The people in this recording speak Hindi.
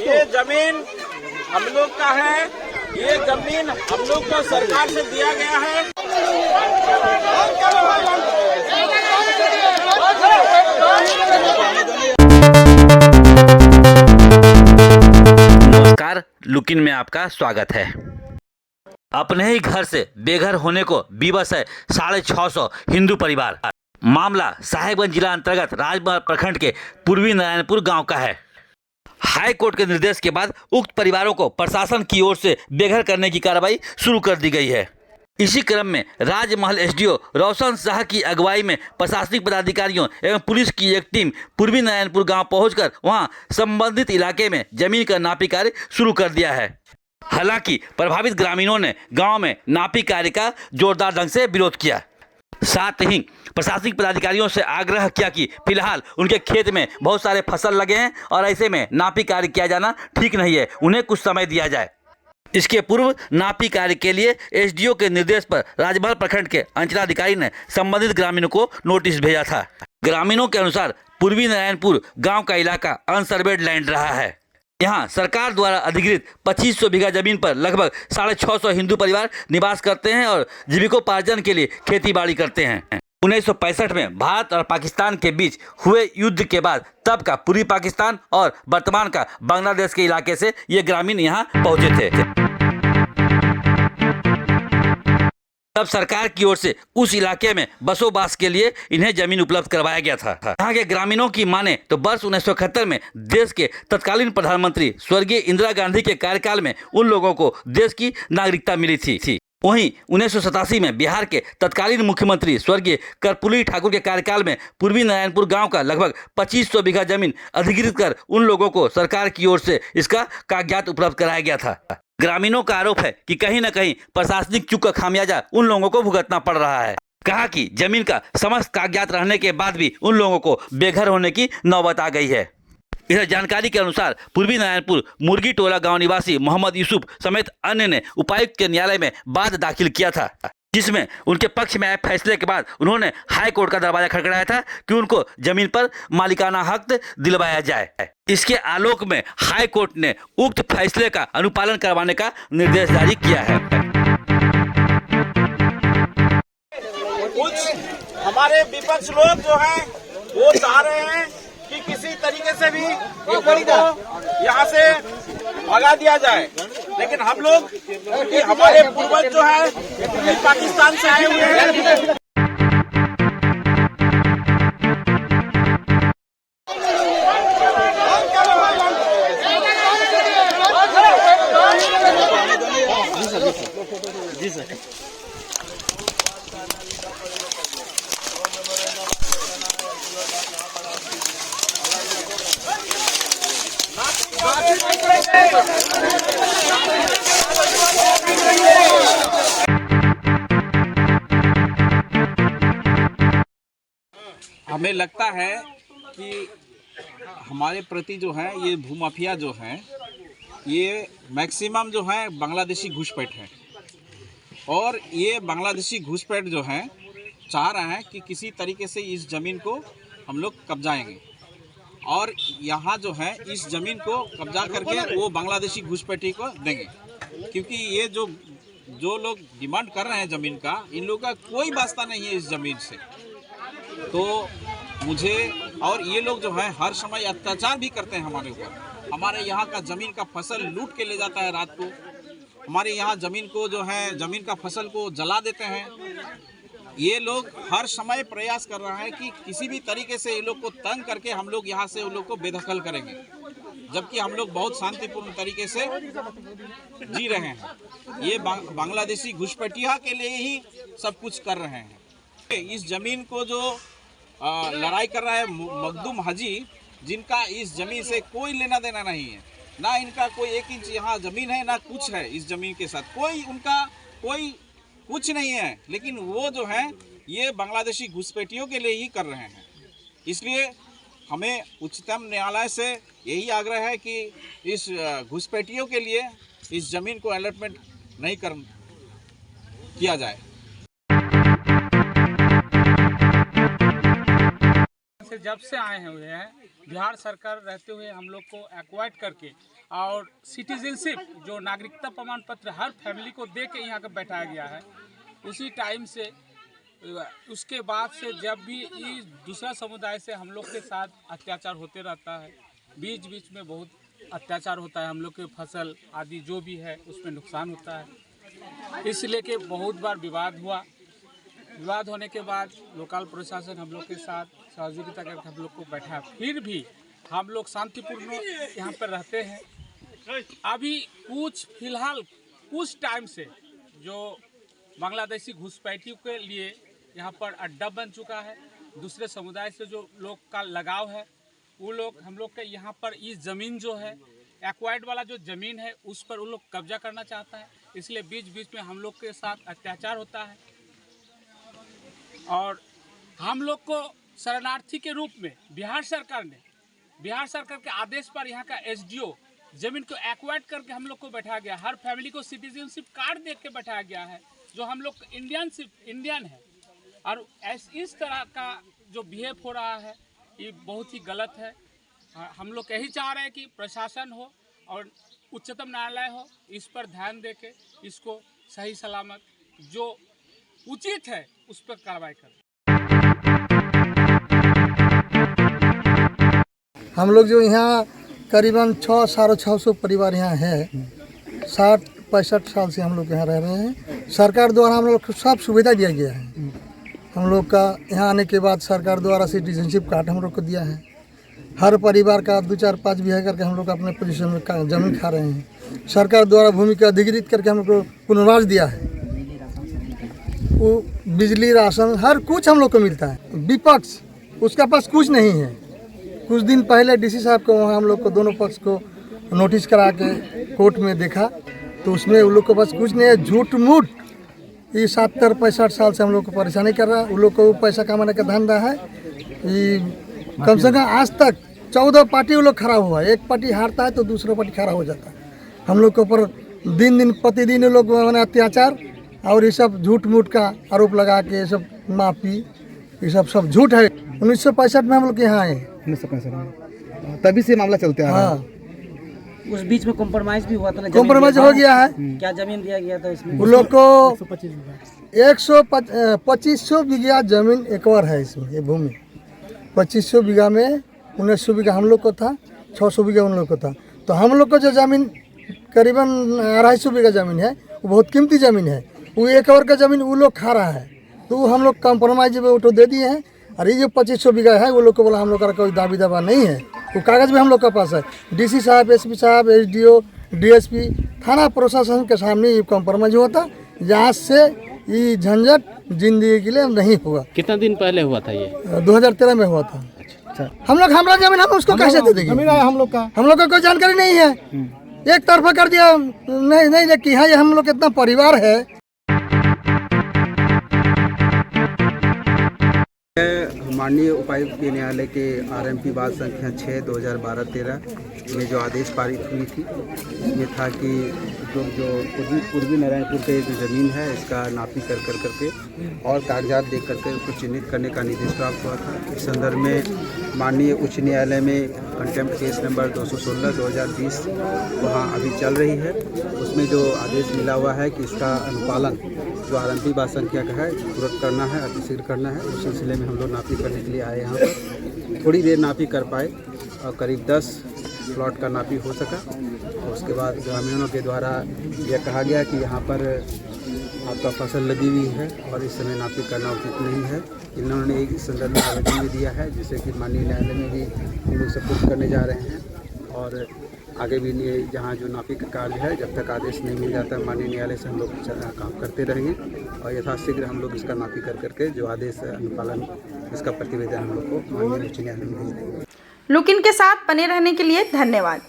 ये जमीन हम लोग का है, ये जमीन हम लोग को सरकार से दिया गया है। नमस्कार, लुकिन में आपका स्वागत है। अपने ही घर से बेघर होने को विवश है 650 हिंदू परिवार। मामला साहेबगंज जिला अंतर्गत राजमहल प्रखंड के पूर्वी नारायणपुर गांव का है। हाई कोर्ट के निर्देश के बाद उक्त परिवारों को प्रशासन की ओर से बेघर करने की कार्रवाई शुरू कर दी गई है। इसी क्रम में राजमहल एसडीओ रोशन शाह की अगुवाई में प्रशासनिक पदाधिकारियों एवं पुलिस की एक टीम पूर्वी नारायणपुर गांव पहुंचकर वहां संबंधित इलाके में जमीन का नापी कार्य शुरू कर दिया है। हालांकि प्रभावित ग्रामीणों ने गांव में नापी कार्य का जोरदार ढंग से विरोध किया। साथ ही प्रशासनिक पदाधिकारियों से आग्रह किया कि फिलहाल उनके खेत में बहुत सारे फसल लगे हैं और ऐसे में नापी कार्य किया जाना ठीक नहीं है, उन्हें कुछ समय दिया जाए। इसके पूर्व नापी कार्य के लिए एसडीओ के निर्देश पर राजमहल प्रखंड के अंचलाधिकारी ने संबंधित ग्रामीणों को नोटिस भेजा था। ग्रामीणों के अनुसार पूर्वी नारायणपुर गांव का इलाका अनसर्वेड लैंड रहा है। यहाँ सरकार द्वारा अधिकृत 2500 बीघा जमीन पर लगभग 650 हिंदू परिवार निवास करते हैं और जीविकोपार्जन के लिए खेती बाड़ी करते हैं। 1965 में भारत और पाकिस्तान के बीच हुए युद्ध के बाद तब का पूर्वी पाकिस्तान और वर्तमान का बांग्लादेश के इलाके से ये ग्रामीण यहाँ पहुंचे थे। तब सरकार की ओर से उस इलाके में बसोबास के लिए इन्हें जमीन उपलब्ध करवाया गया था। यहाँ के ग्रामीणों की माने तो वर्ष 1971 में देश के तत्कालीन प्रधानमंत्री स्वर्गीय इंदिरा गांधी के कार्यकाल में उन लोगों को देश की नागरिकता मिली थी। वहीं 1987 में बिहार के तत्कालीन मुख्यमंत्री स्वर्गीय कर्पूरी ठाकुर के कार्यकाल में पूर्वी नारायणपुर गांव का लगभग 2500 बीघा जमीन अधिकृत कर उन लोगों को सरकार की ओर से इसका कागजात उपलब्ध कराया गया था। ग्रामीणों का आरोप है कि कहीं न कहीं प्रशासनिक चूक का खामियाजा उन लोगों को भुगतना पड़ रहा है। कहा कि जमीन का समस्त कागजात रहने के बाद भी उन लोगों को बेघर होने की नौबत आ गई है। इधर जानकारी के अनुसार पूर्वी नारायणपुर मुर्गी टोला गांव निवासी मोहम्मद यूसुफ समेत अन्य ने उपायुक्त के न्यायालय में वाद दाखिल किया था, जिसमें उनके पक्ष में आए फैसले के बाद उन्होंने हाई कोर्ट का दरवाजा खटखटाया था कि उनको जमीन पर मालिकाना हक दिलवाया जाए। इसके आलोक में हाई कोर्ट ने उक्त फैसले का अनुपालन करवाने का निर्देश जारी किया है। कुछ हमारे विपक्ष लोग जो हैं वो चाह रहे हैं कि किसी तरीके से भी इनको यहाँ से भगा दिया जाए, लेकिन हम लोग कि हमारे पूर्वज जो है पाकिस्तान से आए हुए हैं। जी सर। हमें लगता है कि हमारे प्रति जो है ये भूमाफिया जो हैं ये मैक्सिमम जो है बांग्लादेशी घुसपैठ है, और ये बांग्लादेशी घुसपैठ जो हैं चाह रहे हैं कि किसी तरीके से इस ज़मीन को हम लोग कब्जाएंगे और यहाँ जो है इस ज़मीन को कब्जा करके वो बांग्लादेशी घुसपैठी को देंगे, क्योंकि ये जो लोग डिमांड कर रहे हैं ज़मीन का, इन लोगों का कोई वास्ता नहीं है इस ज़मीन से। तो मुझे और ये लोग जो है हर समय अत्याचार भी करते हैं हमारे ऊपर। हमारे यहाँ का ज़मीन का फसल लूट के ले जाता है रात को, हमारे यहाँ ज़मीन को जो है ज़मीन का फसल को जला देते हैं। ये लोग हर समय प्रयास कर रहा है कि किसी भी तरीके से ये लोग को तंग करके हम लोग यहाँ से उन लोग को बेदखल करेंगे, जबकि हम लोग बहुत शांतिपूर्ण तरीके से जी रहे हैं। ये बांग्लादेशी घुसपैठिया के लिए ही सब कुछ कर रहे हैं। इस ज़मीन को जो लड़ाई कर रहा है मखदूम हाजी, जिनका इस ज़मीन से कोई लेना देना नहीं है, ना इनका कोई 1 इंच यहाँ ज़मीन है ना कुछ है इस ज़मीन के साथ, कोई कुछ नहीं है, लेकिन वो जो है ये बांग्लादेशी घुसपैठियों के लिए ही कर रहे हैं। इसलिए हमें उच्चतम न्यायालय से यही आग्रह है कि इस घुसपैठियों के लिए इस ज़मीन को अलॉटमेंट नहीं किया जाए। से जब से आए हुए हैं, बिहार सरकार रहते हुए हम लोग को एक्वाइट करके और सिटीजनशिप जो नागरिकता प्रमाण पत्र हर फैमिली को दे के यहाँ का बैठाया गया है। उसी टाइम से उसके बाद से जब भी इस दूसरा समुदाय से हम लोग के साथ अत्याचार होते रहता है, बीच बीच में बहुत अत्याचार होता है, हम लोग के फसल आदि जो भी है उसमें नुकसान होता है। इसलिए कि बहुत बार विवाद हुआ। विवाद होने के बाद लोकल प्रशासन हम लोग के साथ सहयोगिता करके हम लोग को बैठा, फिर भी हम लोग शांतिपूर्ण यहाँ पर रहते हैं। अभी फिलहाल कुछ टाइम से जो बांग्लादेशी घुसपैठियों के लिए यहाँ पर अड्डा बन चुका है, दूसरे समुदाय से जो लोग का लगाव है वो लोग हम लोग के यहाँ पर इस ज़मीन जो है एक्वायर्ड वाला जो ज़मीन है उस पर वो लोग कब्जा करना चाहता है। इसलिए बीच बीच में हम लोग के साथ अत्याचार होता है और हम लोग को शरणार्थी के रूप में बिहार सरकार के आदेश पर यहाँ का SDO ज़मीन को एक्वायर्ड करके हम लोग को बैठाया गया। हर फैमिली को सिटीजनशिप कार्ड दे के बैठाया गया है, जो हम लोग इंडियन है। और इस तरह का जो बिहेव हो रहा है ये बहुत ही गलत है। हम लोग यही चाह रहे हैं कि प्रशासन हो और उच्चतम न्यायालय हो, इस पर ध्यान दे के इसको सही सलामत जो उचित है उस पर कार्रवाई करें। हम लोग जो यहाँ करीबन 600-650 परिवार यहाँ है, 60-65 साल से हम लोग यहाँ रह रहे हैं। सरकार द्वारा हम लोग को सब सुविधा दिया गया है। हम लोग का यहाँ आने के बाद सरकार द्वारा सिटीजनशिप कार्ड हम लोग को दिया है। हर परिवार का 2-4-5 बीघा करके हम लोग अपने पोजीशन में जमीन खा रहे हैं। सरकार द्वारा भूमि का अधिग्रहित करके हम लोग को पुनर्वास दिया है। वो बिजली, राशन, हर कुछ हम लोग को मिलता है। विपक्ष उसका पास कुछ नहीं है। कुछ दिन पहले DC साहब को वहाँ हम लोग को दोनों पक्ष को नोटिस करा के कोर्ट में देखा तो उसमें उन लोग के पास कुछ नहीं है। झूठ मूठ ये 70-65 साल से हम लोग को परेशानी कर रहा है। उन लोग को पैसा कमाने का धंधा है। ये कम से कम आज तक 14 पार्टी वो लोग खड़ा हुआ है। एक पार्टी हारता है तो दूसरा पार्टी खड़ा हो जाता है। हम लोग के ऊपर दिन प्रतिदिन ये लोग अत्याचार और ये सब झूठ मूठ का आरोप लगा के ये सब माफी ये सब झूठ है। 1965 में हम लोग यहाँ आए। 1965 में तभी से मामला चलते आ रहा है। हाँ, उस बीच में कॉम्प्रोमाइज भी हुआ था ना, कॉम्प्रोमाइज हो गया है। क्या जमीन दिया गया था इसमें? उन लोग को 2500 बीघा जमीन एक्वायर है इसमें। ये भूमि 2500 बीघा में 1900 बीघा हम लोग को था, 600 बीघा उन लोग को था। तो हम लोग को जो जमीन करीबन 250 बीघा जमीन है वो बहुत कीमती जमीन है। वो एक्वायर का जमीन वो लोग खा रहा है तो हम लोग कॉम्प्रोमाइज में उठो दे दिए हैं। और ये जो 2500 बीघा है वो लोग को बोला हम लोग का कोई दावी दावा नहीं है। वो कागज़ भी हम लोग के पास है। DC साहब, SP साहब, SDO, DSP, थाना प्रशासन के सामने ये कॉम्प्रोमाइज हुआ था। यहाँ से ये झंझट जिंदगी के लिए नहीं हुआ। कितना दिन पहले हुआ था ये? 2013 में हुआ था। हम लोग हमारा जमीन हम उसको कैसे दे देंगे? जमीन हम लोग का कोई जानकारी नहीं है। एक तरफा कर दिया। नहीं देखी है ये हम लोग कितना परिवार है। माननीय उपायुक्त न्यायालय के RMP बात संख्या 6/2012-13 में जो आदेश पारित हुई थी, ये था कि जो पूर्वी नारायणपुर के जो ज़मीन है इसका नापी करके और कागजात देख करके उसको चिन्हित करने का निर्देश प्राप्त हुआ था। इस संदर्भ में माननीय उच्च न्यायालय में कंटेम्प्ट केस नंबर 216/2020 वहाँ अभी चल रही है। उसमें जो आदेश मिला हुआ है कि इसका अनुपालन जो RMP बात संख्या का है तुरंत करना है, अतिशीघ्र करना है। उस सिलसिले में हम लोग नापी करने के लिए आए यहाँ पर। थोड़ी देर नापी कर पाए और करीब 10 प्लॉट का नापी हो सका। और उसके बाद ग्रामीणों के द्वारा यह कहा गया कि यहाँ पर आपका फसल लगी हुई है और इस समय नापी करना उचित नहीं है। इन्होंने एक संदर्भ में आवेदन भी दिया है जिसे कि माननीय न्यायालय में भी हम लोग सपोर्ट करने जा रहे हैं। और आगे भी जहाँ जो नापी का कार्य है जब तक आदेश नहीं मिल जाता माननीय न्यायालय से हम लोग काम करते रहेंगे और यथाशीघ्र हम लोग इसका नापी करके जो आदेश अनुपालन इसका प्रतिवेदन हम लोग को माननीय उच्च न्यायालय में भेज देंगे। लुक इन के साथ बने रहने के लिए धन्यवाद।